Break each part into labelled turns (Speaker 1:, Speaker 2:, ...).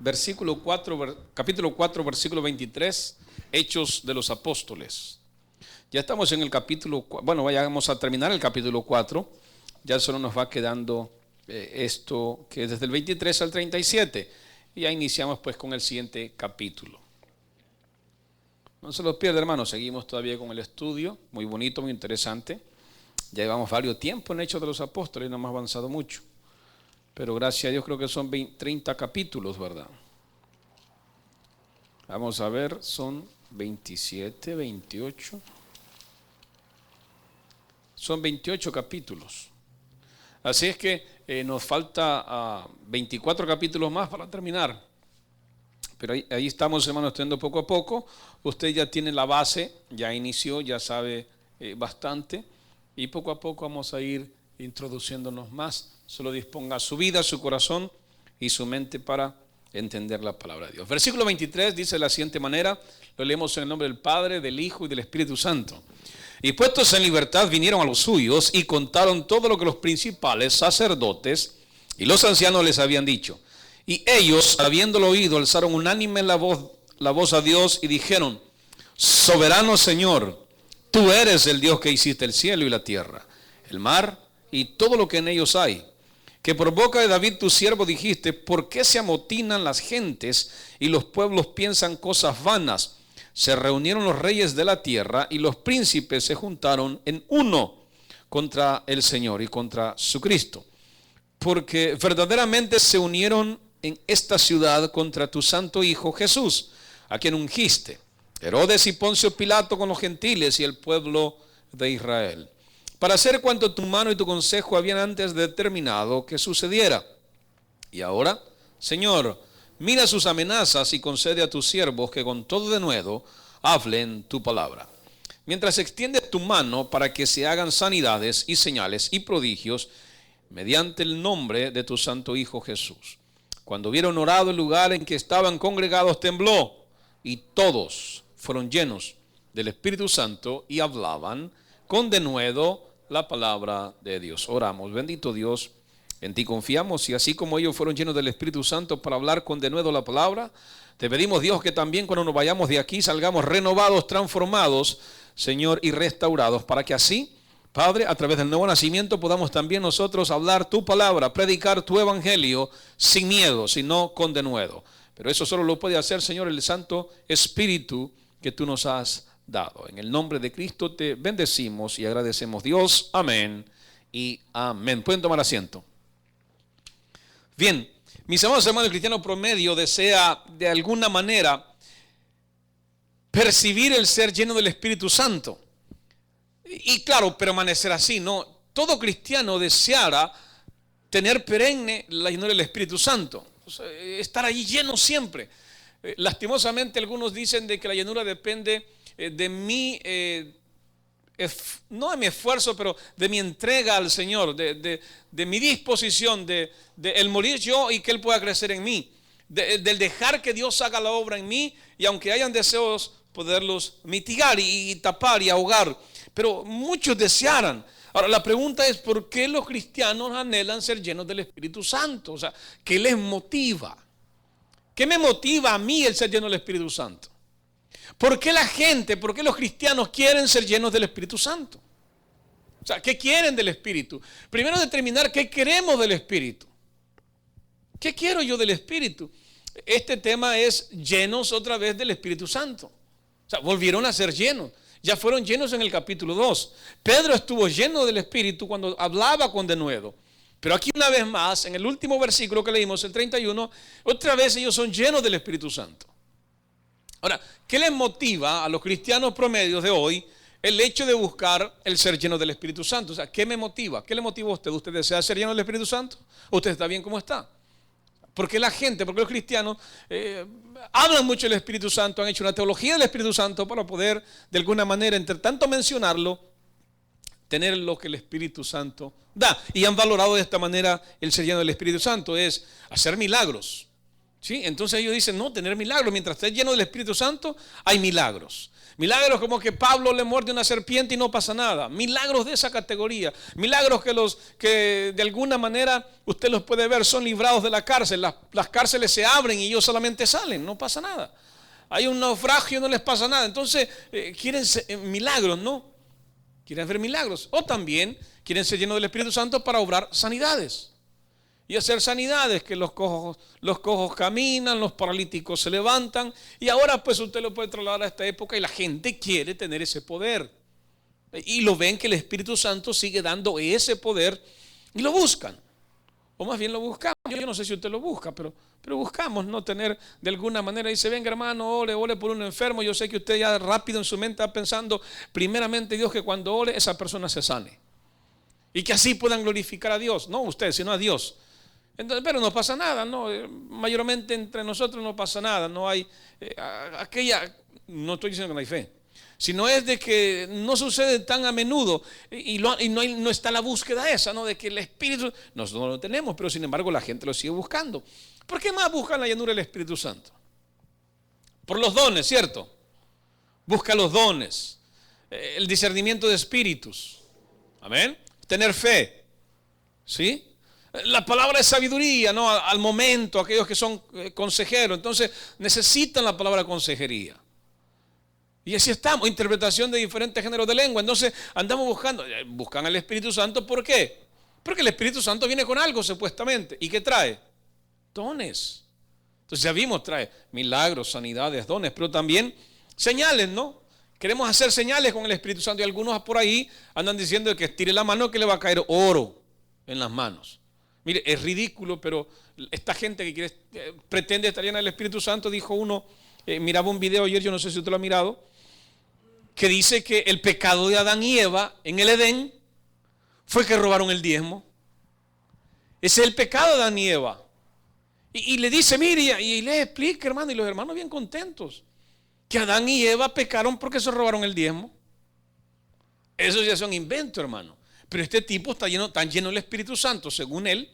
Speaker 1: capítulo 4, versículo 23, Hechos de los Apóstoles. Ya estamos en el capítulo, bueno, vamos a terminar el capítulo 4, ya solo nos va quedando esto que es desde el 23 al 37, y ya iniciamos pues con el siguiente capítulo. No se los pierda, hermanos, seguimos todavía con el estudio, muy bonito, muy interesante. Ya llevamos varios tiempos en Hechos de los Apóstoles, no hemos avanzado mucho. Pero gracias a Dios creo que son 30 capítulos, ¿verdad? Vamos a ver, son 27, 28. Son 28 capítulos. Así es que nos falta 24 capítulos más para terminar. Pero ahí estamos, hermanos, estudiando poco a poco. Usted ya tiene la base, ya inició, ya sabe bastante. Y poco a poco vamos a ir introduciéndonos más. Solo disponga su vida, su corazón y su mente para entender la palabra de Dios. Versículo 23 dice de la siguiente manera, lo leemos en el nombre del Padre, del Hijo y del Espíritu Santo. Y puestos en libertad vinieron a los suyos y contaron todo lo que los principales sacerdotes y los ancianos les habían dicho. Y ellos, habiéndolo oído, alzaron unánime la voz a Dios y dijeron: Soberano Señor, tú eres el Dios que hiciste el cielo y la tierra, el mar y todo lo que en ellos hay. Que por boca de David tu siervo dijiste: ¿por qué se amotinan las gentes y los pueblos piensan cosas vanas? Se reunieron los reyes de la tierra y los príncipes se juntaron en uno contra el Señor y contra su Cristo. Porque verdaderamente se unieron en esta ciudad contra tu santo Hijo Jesús, a quien ungiste, Herodes y Poncio Pilato con los gentiles y el pueblo de Israel, para hacer cuanto tu mano y tu consejo habían antes determinado que sucediera. Y ahora, Señor, mira sus amenazas y concede a tus siervos que con todo denuedo hablen tu palabra. Mientras extiendes tu mano para que se hagan sanidades y señales y prodigios mediante el nombre de tu santo Hijo Jesús. Cuando hubieron orado, el lugar en que estaban congregados tembló y todos fueron llenos del Espíritu Santo y hablaban con denuedo la palabra de Dios. Oramos. Bendito Dios, en ti confiamos, y así como ellos fueron llenos del Espíritu Santo para hablar con denuedo la palabra, te pedimos, Dios, que también cuando nos vayamos de aquí salgamos renovados, transformados, Señor, y restaurados, para que así, Padre, a través del nuevo nacimiento podamos también nosotros hablar tu palabra, predicar tu evangelio sin miedo, sino con denuedo. Pero eso solo lo puede hacer, Señor, el Santo Espíritu que tú nos has dado. En el nombre de Cristo te bendecimos y agradecemos, Dios. Amén y amén. Pueden tomar asiento. Bien, mis amados hermanos, el cristiano promedio desea de alguna manera percibir el ser lleno del Espíritu Santo. Y claro, permanecer así, ¿no? Todo cristiano deseara tener perenne la llenura del Espíritu Santo. O sea, estar allí lleno siempre. Lastimosamente algunos dicen de que la llenura depende de mí, no de mi esfuerzo, pero de mi entrega al Señor, de mi disposición, de el morir yo y que Él pueda crecer en mí, del dejar que Dios haga la obra en mí, y aunque hayan deseos, poderlos mitigar y tapar y ahogar. Pero muchos desearan. Ahora la pregunta es: ¿por qué los cristianos anhelan ser llenos del Espíritu Santo? O sea, ¿qué les motiva? ¿Qué me motiva a mí el ser lleno del Espíritu Santo? ¿Por qué la gente, por qué los cristianos quieren ser llenos del Espíritu Santo? O sea, ¿qué quieren del Espíritu? Primero determinar qué queremos del Espíritu. ¿Qué quiero yo del Espíritu? Este tema es llenos otra vez del Espíritu Santo. O sea, volvieron a ser llenos. Ya fueron llenos en el capítulo 2. Pedro estuvo lleno del Espíritu cuando hablaba con denuedo. Pero aquí una vez más, en el último versículo que leímos, el 31, otra vez ellos son llenos del Espíritu Santo. Ahora, ¿qué les motiva a los cristianos promedios de hoy el hecho de buscar el ser lleno del Espíritu Santo? O sea, ¿qué me motiva? ¿Qué le motiva a usted? ¿Usted desea ser lleno del Espíritu Santo? ¿O usted está bien como está? Porque la gente, porque los cristianos hablan mucho del Espíritu Santo, han hecho una teología del Espíritu Santo para poder, de alguna manera, entre tanto mencionarlo, tener lo que el Espíritu Santo da. Y han valorado de esta manera el ser lleno del Espíritu Santo, es hacer milagros. ¿Sí? Entonces ellos dicen, no, tener milagros. Mientras estés lleno del Espíritu Santo, hay milagros. Milagros como que Pablo le muerde una serpiente y no pasa nada. Milagros de esa categoría. Milagros que de alguna manera usted los puede ver, son librados de la cárcel. Las cárceles se abren y ellos solamente salen, no pasa nada. Hay un naufragio, no les pasa nada. Entonces quieren milagros, ¿no? Quieren ver milagros. O también quieren ser llenos del Espíritu Santo para obrar sanidades. Y hacer sanidades, que los cojos caminan, los paralíticos se levantan. Y ahora pues usted lo puede trasladar a esta época y la gente quiere tener ese poder. Y lo ven que el Espíritu Santo sigue dando ese poder y lo buscan. O más bien lo buscamos. Yo no sé si usted lo busca, pero buscamos no tener de alguna manera. Dice, venga hermano, ore por un enfermo. Yo sé que usted ya rápido en su mente está pensando, primeramente Dios, que cuando ore esa persona se sane. Y que así puedan glorificar a Dios. No usted, sino a Dios. Entonces, pero no pasa nada, ¿no? Mayormente entre nosotros no pasa nada, no hay no estoy diciendo que no hay fe, sino es de que no sucede tan a menudo y no está la búsqueda esa, ¿no? De que el Espíritu, nosotros no lo tenemos, pero sin embargo la gente lo sigue buscando. ¿Por qué más buscan la llenura del Espíritu Santo? Por los dones, ¿cierto? Busca los dones, el discernimiento de espíritus, amén, tener fe, ¿sí? La palabra de sabiduría, ¿no? Al momento, aquellos que son consejeros, entonces necesitan la palabra consejería. Y así estamos, interpretación de diferentes géneros de lengua. Entonces andamos buscan al Espíritu Santo. ¿Por qué? Porque el Espíritu Santo viene con algo supuestamente. ¿Y qué trae? Dones. Entonces ya vimos, trae milagros, sanidades, dones, pero también señales, ¿no? Queremos hacer señales con el Espíritu Santo y algunos por ahí andan diciendo que estire la mano que le va a caer oro en las manos. Mire, es ridículo, pero esta gente que pretende estar llena del Espíritu Santo, dijo uno, miraba un video ayer, yo no sé si usted lo ha mirado, que dice que el pecado de Adán y Eva en el Edén fue que robaron el diezmo. Ese es el pecado de Adán y Eva. Y le dice, mire, y le explica, hermano, y los hermanos bien contentos, que Adán y Eva pecaron porque se robaron el diezmo. Eso ya son inventos, hermano. Pero este tipo está tan lleno del Espíritu Santo, según él,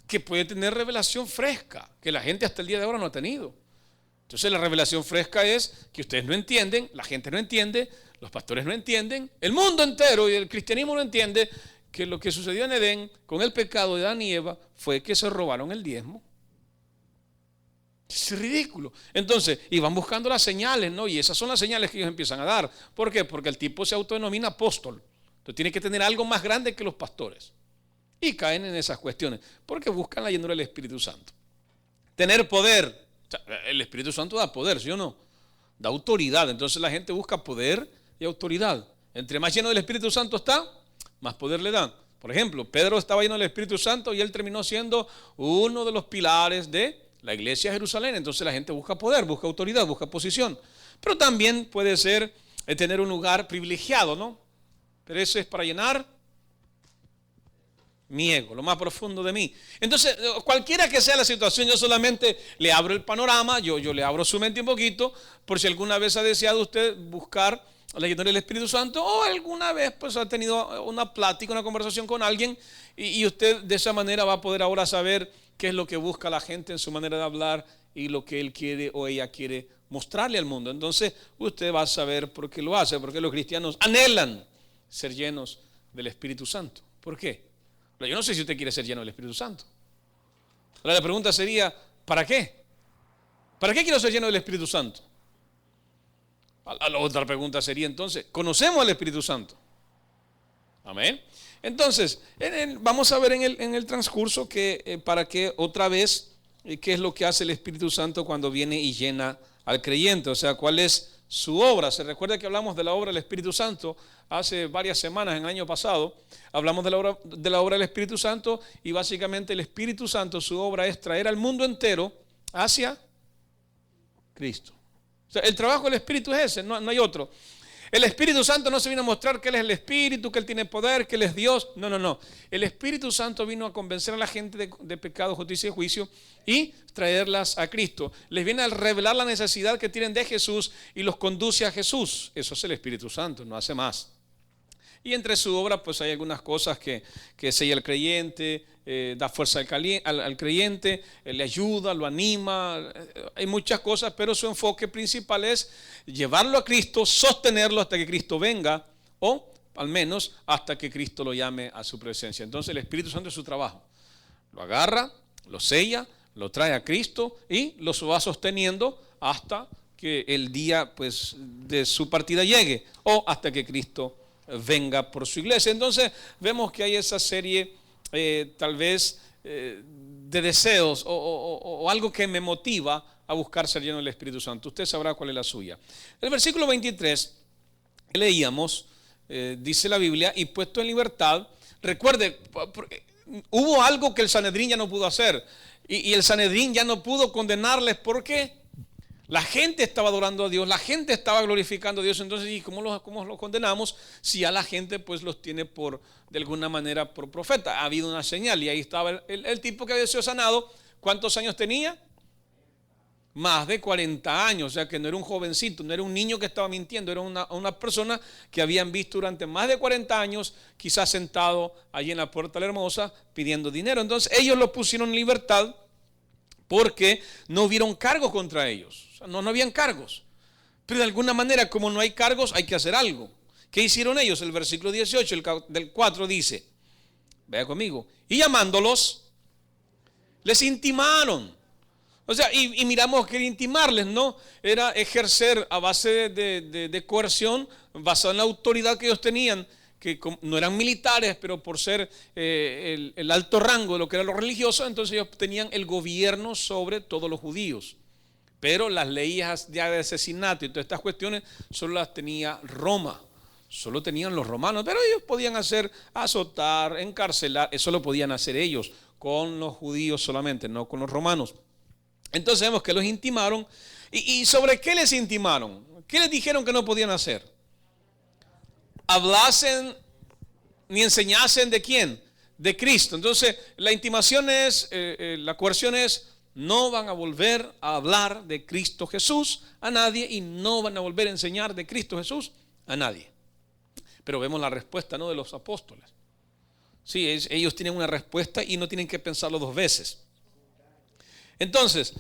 Speaker 1: que puede tener revelación fresca, que la gente hasta el día de ahora no ha tenido. Entonces la revelación fresca es que ustedes no entienden, la gente no entiende, los pastores no entienden, el mundo entero y el cristianismo no entiende que lo que sucedió en Edén con el pecado de Adán y Eva fue que se robaron el diezmo. Es ridículo. Entonces, y van buscando las señales, ¿no? Y esas son las señales que ellos empiezan a dar. ¿Por qué? Porque el tipo se autodenomina apóstol. Entonces tiene que tener algo más grande que los pastores. Y caen en esas cuestiones, porque buscan la llenura del Espíritu Santo. Tener poder. O sea, el Espíritu Santo da poder, ¿sí o no? Da autoridad. Entonces la gente busca poder y autoridad. Entre más lleno del Espíritu Santo está, más poder le dan. Por ejemplo, Pedro estaba lleno del Espíritu Santo y él terminó siendo uno de los pilares de la iglesia de Jerusalén. Entonces la gente busca poder, busca autoridad, busca posición. Pero también puede ser tener un lugar privilegiado, ¿no? Pero eso es para llenar mi ego, lo más profundo de mí. Entonces, cualquiera que sea la situación, yo solamente le abro el panorama, yo le abro su mente un poquito, por si alguna vez ha deseado usted buscar la llenura del Espíritu Santo, o alguna vez pues ha tenido una plática, una conversación con alguien, y usted de esa manera va a poder ahora saber qué es lo que busca la gente en su manera de hablar y lo que él quiere o ella quiere mostrarle al mundo. Entonces, usted va a saber por qué lo hace, porque los cristianos anhelan ser llenos del Espíritu Santo. ¿Por qué? Yo no sé si usted quiere ser lleno del Espíritu Santo. Ahora la pregunta sería, ¿para qué? ¿Para qué quiero ser lleno del Espíritu Santo? La otra pregunta sería entonces, ¿conocemos al Espíritu Santo? Amén. Entonces, vamos a ver en el transcurso que para que otra vez, qué es lo que hace el Espíritu Santo cuando viene y llena al creyente. O sea, cuál es su obra. Se recuerda que hablamos de la obra del Espíritu Santo hace varias semanas, en el año pasado. Hablamos de la obra del Espíritu Santo y básicamente el Espíritu Santo, su obra es traer al mundo entero hacia Cristo. O sea, el trabajo del Espíritu es ese, no hay otro. El Espíritu Santo no se vino a mostrar que Él es el Espíritu, que Él tiene poder, que Él es Dios. No. El Espíritu Santo vino a convencer a la gente de pecado, justicia y juicio y traerlas a Cristo. Les viene a revelar la necesidad que tienen de Jesús y los conduce a Jesús. Eso es el Espíritu Santo, no hace más. y entre su obra pues hay algunas cosas que sella al creyente, da fuerza al creyente, le ayuda, lo anima, hay muchas cosas, pero su enfoque principal es llevarlo a Cristo, sostenerlo hasta que Cristo venga, o al menos hasta que Cristo lo llame a su presencia. Entonces el Espíritu Santo es su trabajo, lo agarra, lo sella, lo trae a Cristo y lo va sosteniendo hasta que el día pues de su partida llegue, o hasta que Cristo venga por su iglesia. Entonces vemos que hay esa serie tal vez de deseos o algo que me motiva a buscar ser lleno del Espíritu Santo. Usted sabrá cuál es la suya. El versículo 23 que leíamos, dice la Biblia, y puesto en libertad. Recuerde, hubo algo que el Sanedrín ya no pudo hacer, y el Sanedrín ya no pudo condenarles. ¿Por qué? La gente estaba adorando a Dios, la gente estaba glorificando a Dios. Entonces, ¿y cómo los condenamos si a la gente pues los tiene de alguna manera por profeta? Ha habido una señal, y ahí estaba el tipo que había sido sanado. ¿Cuántos años tenía? Más de 40 años, o sea que no era un jovencito, no era un niño que estaba mintiendo, era una persona que habían visto durante más de 40 años, quizás sentado allí en la puerta de la Hermosa pidiendo dinero. Entonces ellos lo pusieron en libertad porque no hubieron cargos contra ellos, o sea, no habían cargos. Pero de alguna manera, como no hay cargos, hay que hacer algo. ¿Qué hicieron ellos? El versículo 18 del 4 dice, vea conmigo, y llamándolos, les intimaron. O sea, y miramos que intimarles, ¿no? Era ejercer a base de coerción, basado en la autoridad que ellos tenían, que no eran militares, pero por ser el alto rango de lo que era lo religioso, entonces ellos tenían el gobierno sobre todos los judíos. Pero las leyes de asesinato y todas estas cuestiones solo las tenía Roma, solo tenían los romanos, pero ellos podían hacer azotar, encarcelar, eso lo podían hacer ellos, con los judíos solamente, no con los romanos. Entonces vemos que los intimaron. ¿Y sobre qué les intimaron? ¿Qué les dijeron que no podían hacer? Hablasen ni enseñasen ¿de quién? De Cristo. Entonces la intimación es, la coerción es, no van a volver a hablar de Cristo Jesús a nadie, y no van a volver a enseñar de Cristo Jesús a nadie. Pero vemos la respuesta, ¿no?, de los apóstoles. Sí, ellos tienen una respuesta y no tienen que pensarlo dos veces. Entonces,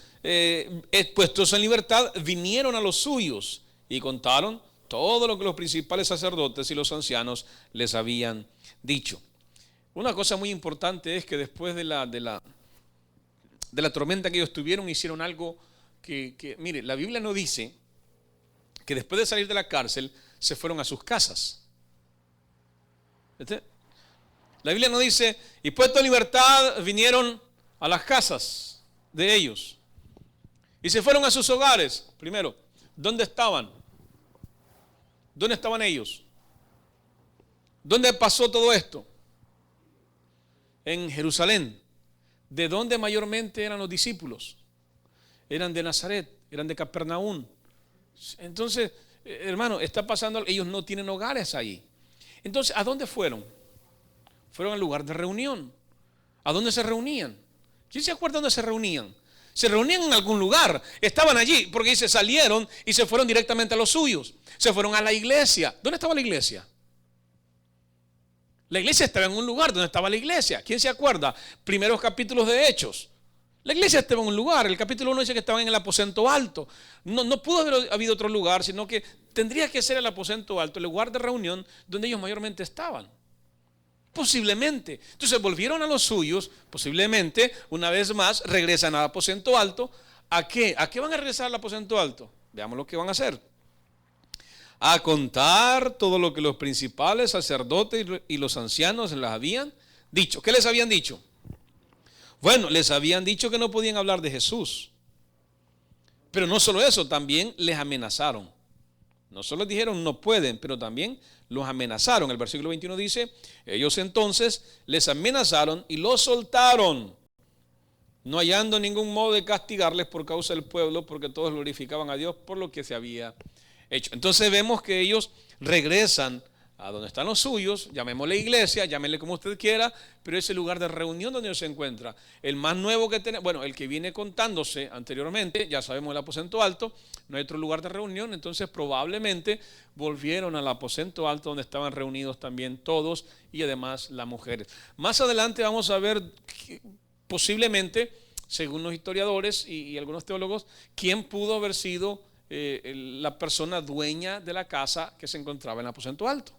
Speaker 1: puestos en libertad, vinieron a los suyos y contaron todo lo que los principales sacerdotes y los ancianos les habían dicho. Una cosa muy importante es que después de la tormenta que ellos tuvieron, hicieron algo que mire, la Biblia no dice que después de salir de la cárcel se fueron a sus casas. La Biblia no dice, y puestos en libertad vinieron a las casas de ellos y se fueron a sus hogares. Primero, ¿dónde estaban? ¿Dónde estaban ellos? ¿Dónde pasó todo esto? En Jerusalén. ¿De dónde mayormente eran los discípulos? Eran de Nazaret, eran de Capernaum. Entonces, hermano, está pasando, ellos no tienen hogares ahí. Entonces, ¿a dónde fueron? Fueron al lugar de reunión. ¿A dónde se reunían? ¿Quién se acuerda dónde se reunían? Se reunían en algún lugar, estaban allí, porque dice, salieron y se fueron directamente a los suyos. Se fueron a la iglesia. ¿Dónde estaba la iglesia? La iglesia estaba en un lugar. ¿Dónde estaba la iglesia? ¿Quién se acuerda? Primeros capítulos de Hechos. La iglesia estaba en un lugar. El capítulo 1 dice que estaban en el aposento alto. No pudo haber habido otro lugar, sino que tendría que ser el aposento alto, el lugar de reunión donde ellos mayormente estaban. Posiblemente. Entonces volvieron a los suyos, posiblemente, una vez más, regresan al aposento alto. ¿A qué? ¿A qué van a regresar al aposento alto? Veamos lo que van a hacer. A contar todo lo que los principales sacerdotes y los ancianos les habían dicho. ¿Qué les habían dicho? Bueno, les habían dicho que no podían hablar de Jesús. Pero no solo eso, también les amenazaron. No solo les dijeron no pueden, pero también los amenazaron. El versículo 21 dice, ellos entonces les amenazaron y los soltaron, no hallando ningún modo de castigarles por causa del pueblo, porque todos glorificaban a Dios por lo que se había hecho. Entonces vemos que ellos regresan a donde están los suyos, llamémosle iglesia, llámenle como usted quiera, pero es el lugar de reunión donde Dios se encuentra. El más nuevo que tenemos, bueno, el que viene contándose anteriormente, ya sabemos el aposento alto, no hay otro lugar de reunión, entonces probablemente volvieron al aposento alto donde estaban reunidos también todos y además las mujeres. Más adelante vamos a ver que, posiblemente, según los historiadores y algunos teólogos, quién pudo haber sido la persona dueña de la casa que se encontraba en el aposento alto.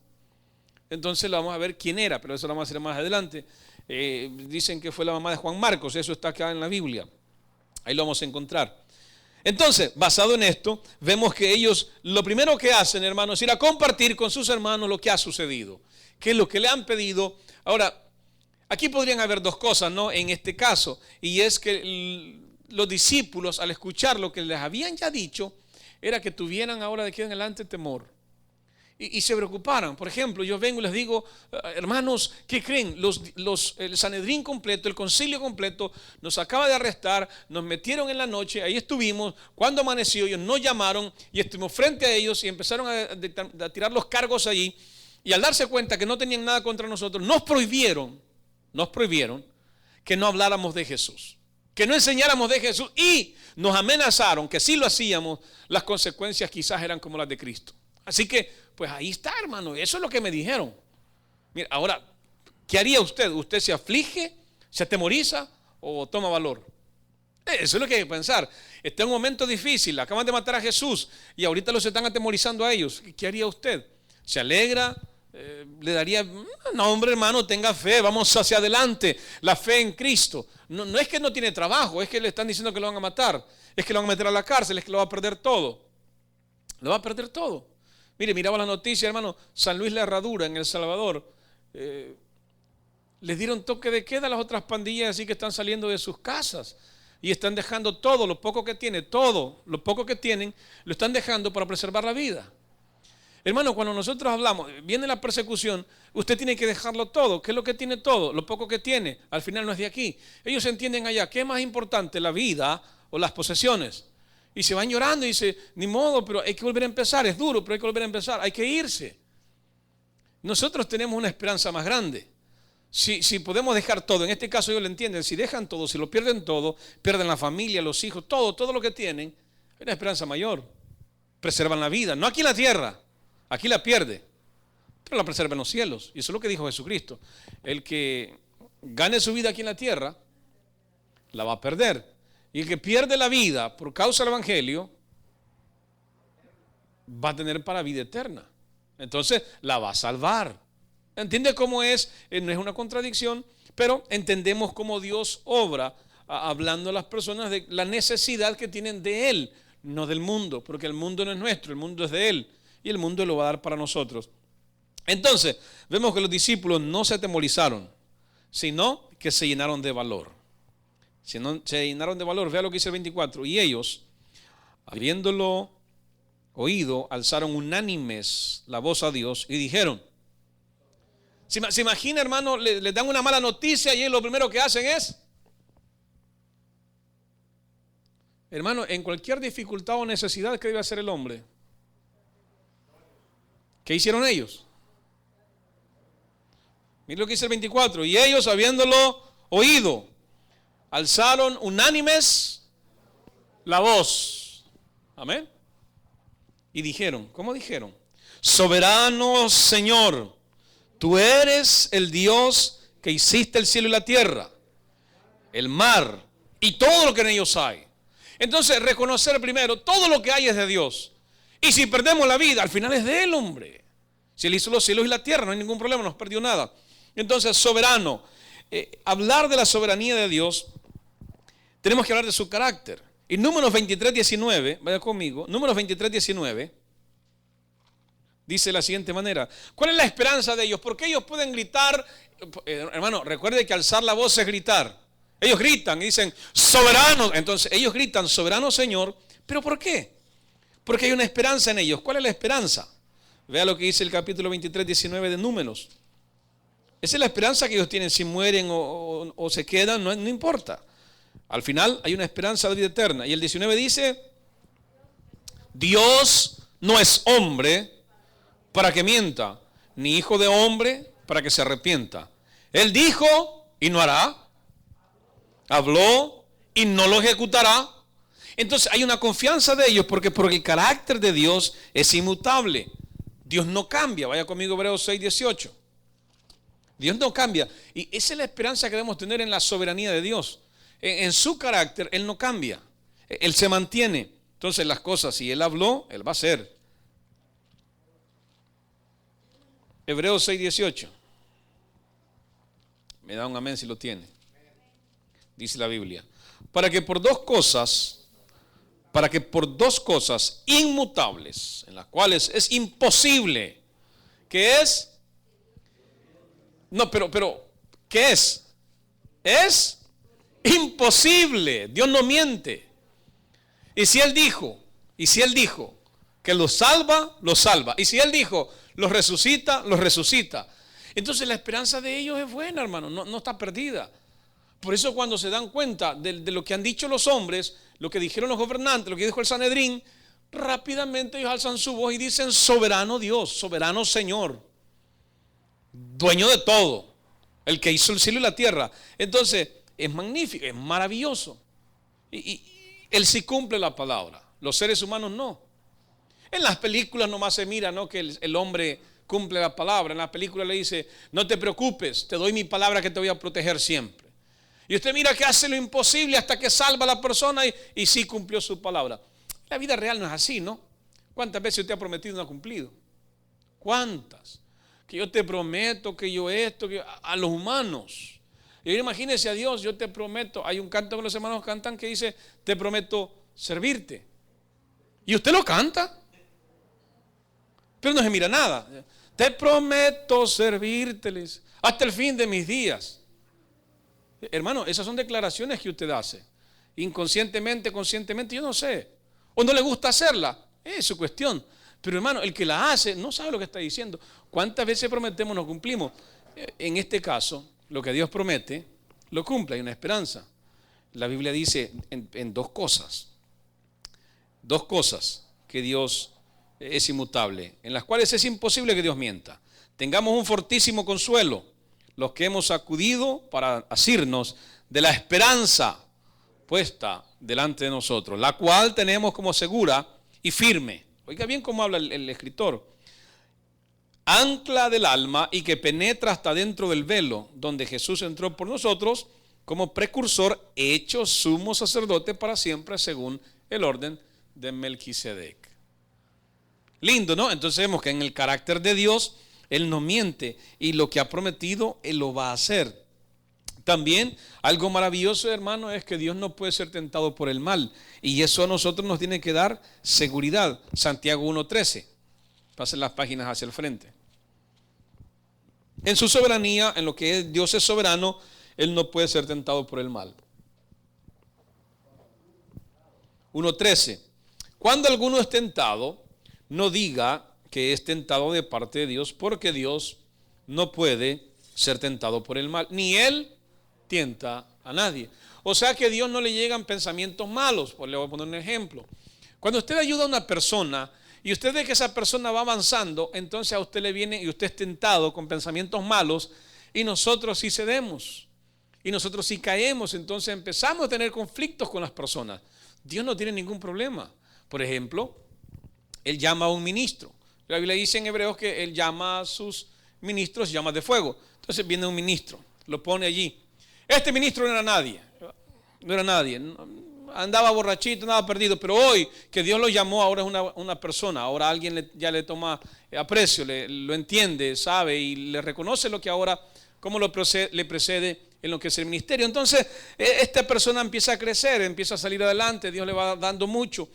Speaker 1: Entonces lo vamos a ver quién era, pero eso lo vamos a hacer más adelante. Dicen que fue la mamá de Juan Marcos, eso está acá en la Biblia. Ahí lo vamos a encontrar. Entonces, basado en esto, vemos que ellos lo primero que hacen, hermanos, es ir a compartir con sus hermanos lo que ha sucedido, que es lo que le han pedido. Ahora, aquí podrían haber dos cosas, ¿no? En este caso, y es que los discípulos, al escuchar lo que les habían ya dicho, era que tuvieran ahora de aquí en adelante temor. Y se preocuparan. Por ejemplo, yo vengo y les digo, hermanos, ¿qué creen? El Sanedrín completo, el concilio completo, nos acaba de arrestar, nos metieron en la noche, ahí estuvimos, cuando amaneció, ellos nos llamaron y estuvimos frente a ellos y empezaron a tirar los cargos allí, y al darse cuenta que no tenían nada contra nosotros, nos prohibieron que no habláramos de Jesús, que no enseñáramos de Jesús, y nos amenazaron que si lo hacíamos, las consecuencias quizás eran como las de Cristo. Así que, pues ahí está, hermano, eso es lo que me dijeron. Mira, ahora, ¿qué haría usted? ¿Usted se aflige, se atemoriza o toma valor? Eso es lo que hay que pensar. Está en un momento difícil, acaban de matar a Jesús y ahorita los están atemorizando a ellos. ¿Qué haría usted? ¿Se alegra? ¿Le daría, no hombre hermano, tenga fe, vamos hacia adelante, la fe en Cristo? No es que no tiene trabajo, es que le están diciendo que lo van a matar, es que lo van a meter a la cárcel, es que lo va a perder todo. Lo va a perder todo. Mire, miraba la noticia, hermano, San Luis La Herradura en El Salvador, les dieron toque de queda a las otras pandillas, así que están saliendo de sus casas y están dejando todo, lo poco que tienen, lo están dejando para preservar la vida. Hermano, cuando nosotros hablamos, viene la persecución, usted tiene que dejarlo todo. ¿Qué es lo que tiene todo? Lo poco que tiene, al final no es de aquí. Ellos entienden allá, ¿qué es más importante, la vida o las posesiones? Y se van llorando y dice, ni modo, pero hay que volver a empezar, es duro, pero hay que volver a empezar, hay que irse. Nosotros tenemos una esperanza más grande. Si podemos dejar todo, en este caso ellos lo entienden, si dejan todo, si lo pierden todo, pierden la familia, los hijos, todo lo que tienen, hay una esperanza mayor. Preservan la vida, no aquí en la tierra, aquí la pierde, pero la preserva en los cielos. Y eso es lo que dijo Jesucristo. El que gane su vida aquí en la tierra, la va a perder. Y el que pierde la vida por causa del evangelio va a tener para vida eterna. Entonces la va a salvar. ¿Entiende cómo es? No es una contradicción, pero entendemos cómo Dios obra hablando a las personas de la necesidad que tienen de Él, no del mundo, porque el mundo no es nuestro, el mundo es de Él y el mundo lo va a dar para nosotros. Entonces vemos que los discípulos no se atemorizaron, sino que se llenaron de valor. Se llenaron de valor. Vea lo que dice el 24. Y ellos, habiéndolo oído, alzaron unánimes la voz a Dios y dijeron. ¿Se imagina, hermano? Les dan una mala noticia y ellos lo primero que hacen es, hermano, en cualquier dificultad o necesidad, ¿qué debe hacer el hombre? ¿Qué hicieron ellos? Mira lo que dice el 24. Y ellos, habiéndolo oído, alzaron unánimes la voz. Amén. Y dijeron, ¿cómo dijeron? Soberano Señor, tú eres el Dios que hiciste el cielo y la tierra, el mar y todo lo que en ellos hay. Entonces, reconocer primero, todo lo que hay es de Dios. Y si perdemos la vida, al final es de Él, hombre. Si Él hizo los cielos y la tierra, no hay ningún problema, no nos perdió nada. Entonces, soberano. Hablar de la soberanía de Dios, tenemos que hablar de su carácter. Y Números 23:19, vaya conmigo, Números 23:19, dice de la siguiente manera. ¿Cuál es la esperanza de ellos? ¿Por qué ellos pueden gritar? Hermano, recuerde que alzar la voz es gritar. Ellos gritan y dicen, soberano. Entonces ellos gritan, soberano Señor. ¿Pero por qué? Porque hay una esperanza en ellos. ¿Cuál es la esperanza? Vea lo que dice el capítulo 23:19 de Números. Esa es la esperanza que ellos tienen. Si mueren o se quedan, no importa. Al final hay una esperanza de vida eterna. Y el 19 dice, Dios no es hombre para que mienta, ni hijo de hombre para que se arrepienta. Él dijo y no hará. Habló y no lo ejecutará. Entonces hay una confianza de ellos porque el carácter de Dios es inmutable. Dios no cambia. Vaya conmigo Hebreos 6:18. Dios no cambia. Y esa es la esperanza que debemos tener en la soberanía de Dios. En su carácter, Él no cambia. Él se mantiene. Entonces las cosas, si Él habló, Él va a hacer. Hebreos 6:18. Me da un amén si lo tiene. Dice la Biblia. Para que por dos cosas inmutables, en las cuales es imposible, ¿qué es? No, pero, ¿qué es? Es imposible. Dios no miente. Y si Él dijo que los salva, los salva. Y si Él dijo, los resucita, los resucita. Entonces la esperanza de ellos es buena, hermano, no está perdida. Por eso cuando se dan cuenta de lo que han dicho los hombres, lo que dijeron los gobernantes, lo que dijo el Sanedrín, rápidamente ellos alzan su voz y dicen, soberano Dios, soberano Señor, dueño de todo, el que hizo el cielo y la tierra. Entonces es magnífico, es maravilloso. Y Él sí cumple la palabra, los seres humanos no. En las películas nomás se mira, ¿no?, que el hombre cumple la palabra. En las películas le dice, no te preocupes, te doy mi palabra que te voy a proteger siempre. Y usted mira que hace lo imposible hasta que salva a la persona y sí cumplió su palabra. La vida real no es así, ¿no? ¿Cuántas veces usted ha prometido y no ha cumplido? ¿Cuántas? Que yo te prometo, que yo esto, que a los humanos. Y imagínese a Dios, yo te prometo. Hay un canto que los hermanos cantan que dice, te prometo servirte. Y usted lo canta, pero no se mira nada. Te prometo servírteles hasta el fin de mis días. Hermano, esas son declaraciones que usted hace. Inconscientemente, conscientemente, yo no sé. O no le gusta hacerla, es su cuestión. Pero hermano, el que la hace no sabe lo que está diciendo. ¿Cuántas veces prometemos no cumplimos? En este caso, lo que Dios promete, lo cumple, hay una esperanza. La Biblia dice en dos cosas que Dios es inmutable, en las cuales es imposible que Dios mienta. Tengamos un fortísimo consuelo, los que hemos acudido para asirnos de la esperanza puesta delante de nosotros, la cual tenemos como segura y firme. Oiga bien cómo habla el escritor. Ancla del alma y que penetra hasta dentro del velo, donde Jesús entró por nosotros como precursor, hecho sumo sacerdote para siempre según el orden de Melquisedec. Lindo, ¿no? Entonces vemos que en el carácter de Dios, Él no miente y lo que ha prometido, Él lo va a hacer. También algo maravilloso, hermano, es que Dios no puede ser tentado por el mal. Y eso a nosotros nos tiene que dar seguridad. Santiago 1:13. Pasen las páginas hacia el frente. En su soberanía, en lo que Dios es soberano, Él no puede ser tentado por el mal. 1:13. Cuando alguno es tentado, no diga que es tentado de parte de Dios, porque Dios no puede ser tentado por el mal, ni Él tienta a nadie. O sea que a Dios no le llegan pensamientos malos. Pues le voy a poner un ejemplo. Cuando usted ayuda a una persona y usted ve que esa persona va avanzando, entonces a usted le viene y usted es tentado con pensamientos malos y nosotros sí cedemos y nosotros sí caemos, entonces empezamos a tener conflictos con las personas. Dios no tiene ningún problema. Por ejemplo, Él llama a un ministro. La Biblia dice en Hebreos que Él llama a sus ministros llamas de fuego. Entonces viene un ministro, lo pone allí. Este ministro no era nadie, andaba borrachito, andaba perdido, pero hoy que Dios lo llamó, ahora es una persona, ahora alguien ya le toma aprecio, lo entiende, sabe y le reconoce lo que ahora, cómo le precede en lo que es el ministerio. Entonces esta persona empieza a crecer, empieza a salir adelante, Dios le va dando mucho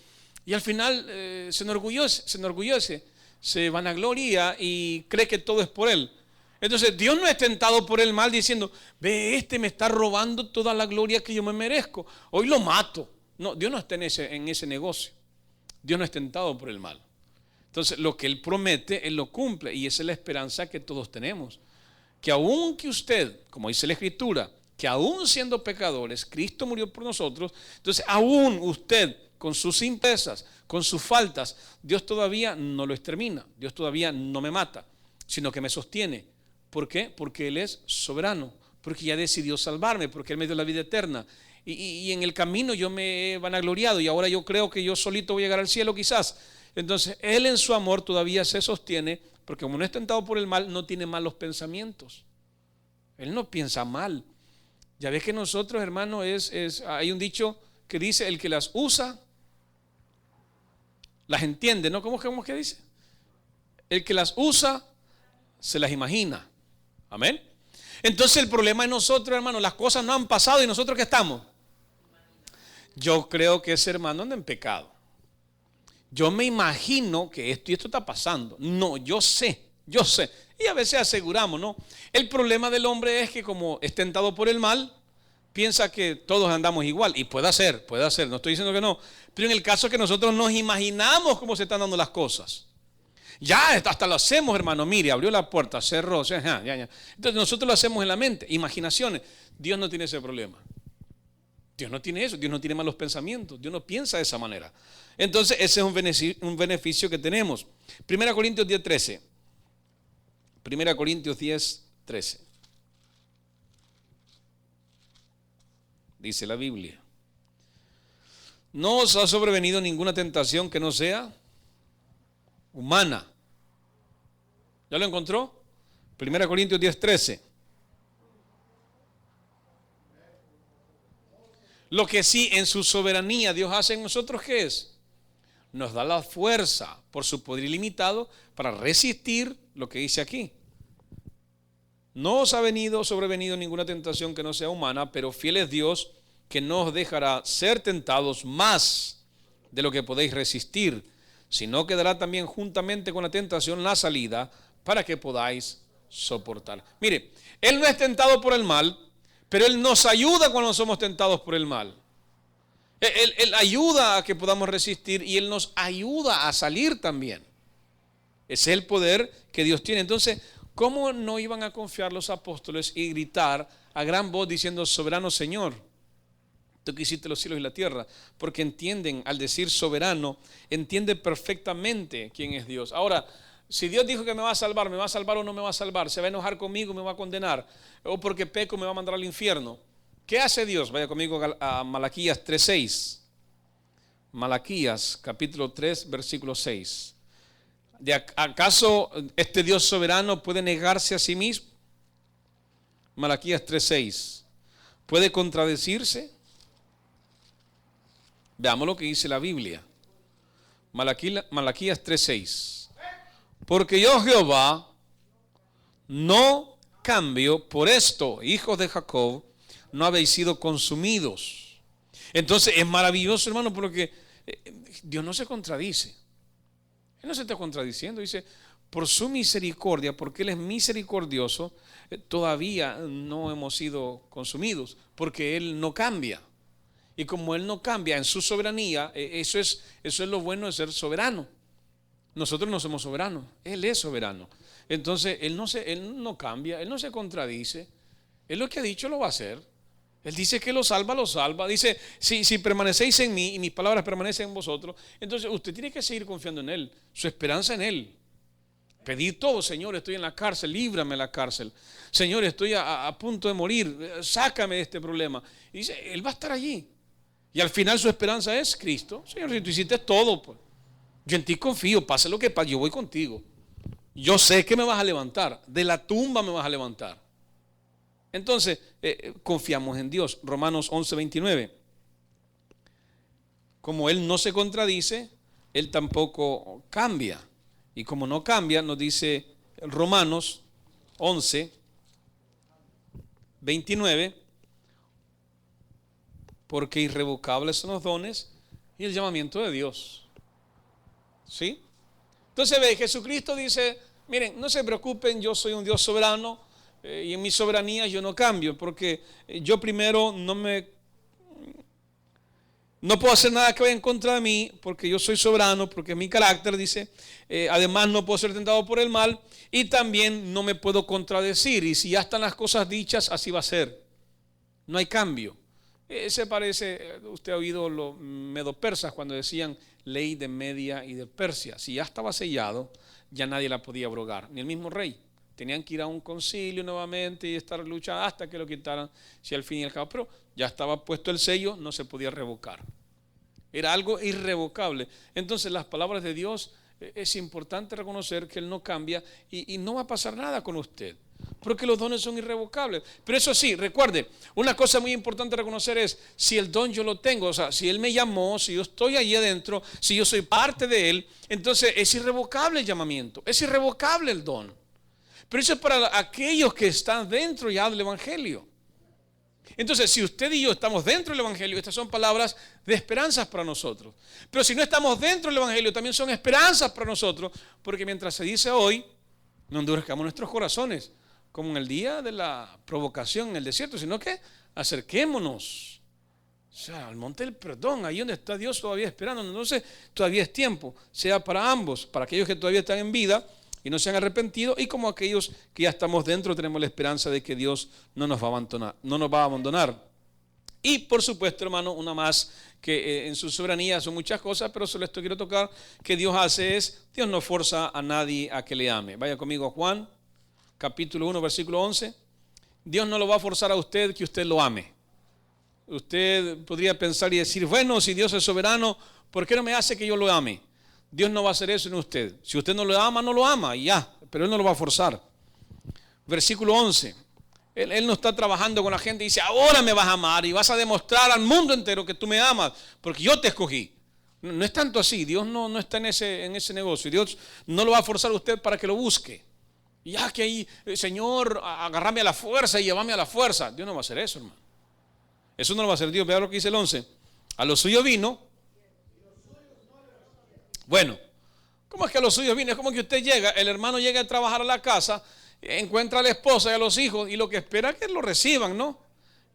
Speaker 1: y al final se enorgullece, se vanagloria y cree que todo es por él. Entonces Dios no es tentado por el mal diciendo, ve, este me está robando toda la gloria que yo me merezco, hoy lo mato. No, Dios no está en ese negocio. Dios no es tentado por el mal. Entonces lo que Él promete, Él lo cumple y esa es la esperanza que todos tenemos. Que aun que usted, como dice la Escritura, que aun siendo pecadores, Cristo murió por nosotros, entonces aun usted con sus impurezas, con sus faltas, Dios todavía no lo extermina, Dios todavía no me mata. sino que me sostiene. ¿Por qué? Porque Él es soberano, porque ya decidió salvarme, porque Él me dio la vida eterna. Y en el camino yo me he vanagloriado y ahora yo creo que yo solito voy a llegar al cielo quizás. Entonces Él en su amor todavía se sostiene, porque como no es tentado por el mal, no tiene malos pensamientos. Él no piensa mal. Ya ves que nosotros, hermano, hay un dicho que dice, el que las usa, las entiende, ¿no? ¿Cómo es que dice? El que las usa, se las imagina. Amén. Entonces el problema es nosotros, hermano, las cosas no han pasado y nosotros ¿qué estamos? Yo creo que ese hermano anda en pecado. Yo me imagino que esto y esto está pasando. No, yo sé. Y a veces aseguramos, ¿no? El problema del hombre es que como es tentado por el mal, piensa que todos andamos igual. Y puede ser, no estoy diciendo que no. Pero en el caso que nosotros nos imaginamos cómo se están dando las cosas. Ya hasta lo hacemos, hermano. Mire, abrió la puerta, cerró. Ya. Entonces nosotros lo hacemos en la mente, imaginaciones. Dios no tiene ese problema. Dios no tiene eso, Dios no tiene malos pensamientos, Dios no piensa de esa manera. Entonces ese es un beneficio que tenemos. 1 Corintios 10:13. 1 Corintios 10:13. Dice la Biblia: no os ha sobrevenido ninguna tentación que no sea humana. ¿Ya lo encontró? 1 Corintios 10:13. Lo que sí en su soberanía Dios hace en nosotros, ¿qué es? Nos da la fuerza por su poder ilimitado para resistir lo que dice aquí. No os ha sobrevenido ninguna tentación que no sea humana, pero fiel es Dios, que no os dejará ser tentados más de lo que podéis resistir, sino que dará también juntamente con la tentación la salida para que podáis soportar. Mire, Él no es tentado por el mal, pero Él nos ayuda cuando somos tentados por el mal. Él ayuda a que podamos resistir y Él nos ayuda a salir también. Ese es el poder que Dios tiene. Entonces, ¿cómo no iban a confiar los apóstoles y gritar a gran voz diciendo: soberano Señor, tú que hiciste los cielos y la tierra? Porque entienden, al decir soberano, entiende perfectamente quién es Dios. Ahora, si Dios dijo que me va a salvar o no me va a salvar, se va a enojar conmigo, me va a condenar, o porque peco me va a mandar al infierno. ¿Qué hace Dios? Vaya conmigo a Malaquías 3:6. Malaquías capítulo 3 versículo 6. ¿Acaso este Dios soberano puede negarse a sí mismo? Malaquías 3:6. ¿Puede contradecirse? Veamos lo que dice la Biblia. Malaquías 3:6. Porque yo, Jehová, no cambio, por esto, hijos de Jacob, no habéis sido consumidos. Entonces es maravilloso, hermano, porque Dios no se contradice. Él no se está contradiciendo. Dice: por su misericordia, porque Él es misericordioso, todavía no hemos sido consumidos, porque Él no cambia. Y como Él no cambia en su soberanía, eso es lo bueno de ser soberano. Nosotros no somos soberanos, Él es soberano. Entonces Él no cambia, Él no se contradice. Él lo que ha dicho lo va a hacer. Él dice que lo salva. Dice: si permanecéis en mí y mis palabras permanecen en vosotros, entonces usted tiene que seguir confiando en Él, su esperanza en Él. Pedir todo: Señor, estoy en la cárcel, líbrame de la cárcel. Señor, estoy a punto de morir, sácame de este problema. Y dice, Él va a estar allí. Y al final su esperanza es Cristo. Señor, si tú hiciste todo, pues yo en ti confío, pase lo que pase, yo voy contigo. Yo sé que me vas a levantar, de la tumba me vas a levantar. Entonces, confiamos en Dios. Romanos 11:29. Como Él no se contradice, Él tampoco cambia. Y como no cambia, nos dice Romanos 11:29, porque irrevocables son los dones y el llamamiento de Dios. ¿Sí? Entonces ve, Jesucristo dice: miren, no se preocupen, yo soy un Dios soberano y en mi soberanía yo no cambio, porque yo primero no puedo hacer nada que vaya en contra de mí, porque yo soy soberano, porque mi carácter, dice, además no puedo ser tentado por el mal y también no me puedo contradecir, y si ya están las cosas dichas, así va a ser. No hay cambio. Se parece, usted ha oído los medo-persas cuando decían ley de Media y de Persia. Si ya estaba sellado, ya nadie la podía abrogar, ni el mismo rey. Tenían que ir a un concilio nuevamente y estar luchando hasta que lo quitaran, si al fin y al cabo. Pero ya estaba puesto el sello, no se podía revocar. Era algo irrevocable. Entonces las palabras de Dios, es importante reconocer que Él no cambia y no va a pasar nada con usted, porque los dones son irrevocables. Pero eso sí, recuerde, una cosa muy importante reconocer es, si el don yo lo tengo, o sea, si Él me llamó, si yo estoy allí adentro, si yo soy parte de Él, entonces es irrevocable el llamamiento, es irrevocable el don. Pero eso es para aquellos que están dentro ya del Evangelio. Entonces, si usted y yo estamos dentro del Evangelio, estas son palabras de esperanzas para nosotros. Pero si no estamos dentro del Evangelio, también son esperanzas para nosotros, porque mientras se dice hoy, no endurezcamos nuestros corazones, como en el día de la provocación en el desierto, sino que acerquémonos, o sea, al monte del perdón, ahí donde está Dios todavía esperando. Entonces, todavía es tiempo, sea para ambos, para aquellos que todavía están en vida y no se han arrepentido, y como aquellos que ya estamos dentro, tenemos la esperanza de que Dios no nos va a abandonar, Y por supuesto, hermano, una más, que en su soberanía son muchas cosas, pero solo esto quiero tocar, que Dios hace es, Dios no forza a nadie a que le ame. Vaya conmigo a Juan, capítulo 1, versículo 11. Dios no lo va a forzar a usted que usted lo ame. Usted podría pensar y decir, bueno, si Dios es soberano, ¿por qué no me hace que yo lo ame? Dios no va a hacer eso en usted. Si usted no lo ama, no lo ama y ya, pero Él no lo va a forzar. Versículo 11. Él no está trabajando con la gente y dice, ahora me vas a amar y vas a demostrar al mundo entero que tú me amas, porque yo te escogí. No es tanto así. Dios no está en ese negocio. Dios no lo va a forzar a usted para que lo busque. Ya que ahí, Señor, agárrame a la fuerza y llévame a la fuerza. Dios no va a hacer eso, hermano. Eso no lo va a hacer Dios. Vea lo que dice el 11. A los suyos vino. Bueno, ¿cómo es que a los suyos vino? Es como que usted llega, el hermano llega a trabajar a la casa, encuentra a la esposa y a los hijos y lo que espera es que lo reciban, ¿no?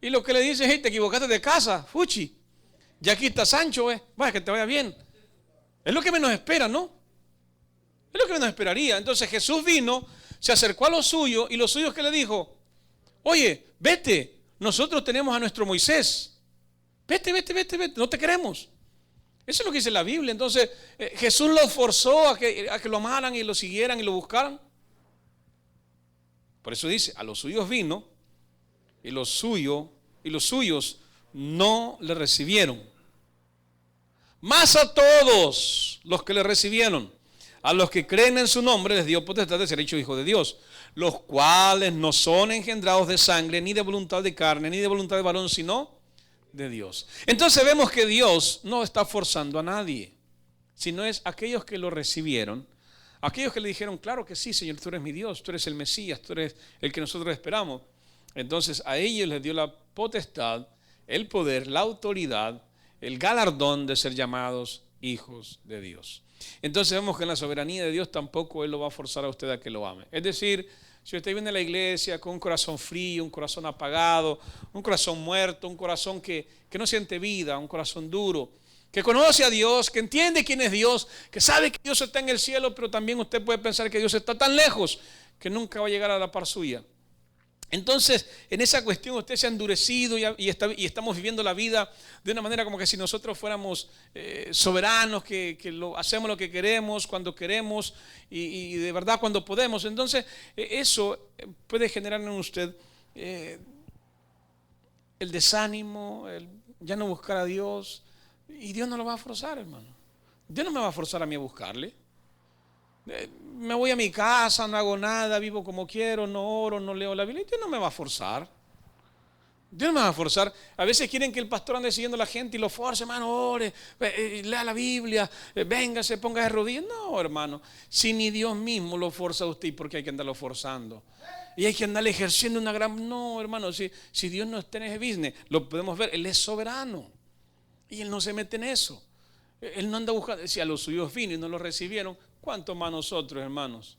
Speaker 1: Y lo que le dice es, hey, te equivocaste de casa, fuchi. Ya aquí está Sancho, vaya, que te vaya bien. Es lo que menos espera, ¿no? Es lo que menos esperaría. Entonces Jesús vino, se acercó a los suyos y los suyos que le dijo, oye, vete, nosotros tenemos a nuestro Moisés. Vete, no te queremos. Eso es lo que dice la Biblia. Entonces Jesús los forzó a que lo amaran y lo siguieran y lo buscaran. Por eso dice, a los suyos vino y los suyos no le recibieron. Mas a todos los que le recibieron, a los que creen en su nombre, les dio potestad de ser hechos hijos de Dios, los cuales no son engendrados de sangre, ni de voluntad de carne, ni de voluntad de varón, sino de Dios. Entonces vemos que Dios no está forzando a nadie, sino es aquellos que lo recibieron, aquellos que le dijeron, claro que sí, Señor, tú eres mi Dios, tú eres el Mesías, tú eres el que nosotros esperamos. Entonces a ellos les dio la potestad, el poder, la autoridad, el galardón de ser llamados hijos de Dios. Entonces vemos que en la soberanía de Dios tampoco Él lo va a forzar a usted a que lo ame. Es decir, si usted viene a la iglesia con un corazón frío, un corazón apagado, un corazón muerto, un corazón que no siente vida, un corazón duro, que conoce a Dios, que entiende quién es Dios, que sabe que Dios está en el cielo, pero también usted puede pensar que Dios está tan lejos que nunca va a llegar a la par suya. Entonces, en esa cuestión usted se ha endurecido y estamos viviendo la vida de una manera como que si nosotros fuéramos soberanos, que hacemos lo que queremos, cuando queremos y de verdad cuando podemos. Entonces, eso puede generar en usted el desánimo, el ya no buscar a Dios. Y Dios no lo va a forzar, hermano. Dios no me va a forzar a mí a buscarle. Me voy a mi casa, no hago nada, vivo como quiero, no oro, no leo la Biblia. Dios no me va a forzar. Dios no me va a forzar. A veces quieren que el pastor ande siguiendo a la gente y lo force, hermano, ore, lea la Biblia, véngase, ponga de rodillas. No, hermano, si ni Dios mismo lo forza a usted, ¿por qué hay que andarlo forzando? Y hay que andarle ejerciendo una gran... No, hermano, si Dios no está en ese business, lo podemos ver, Él es soberano. Y Él no se mete en eso. Él no anda buscando. Si a los suyos vino y no lo recibieron, ¿cuánto más nosotros, hermanos?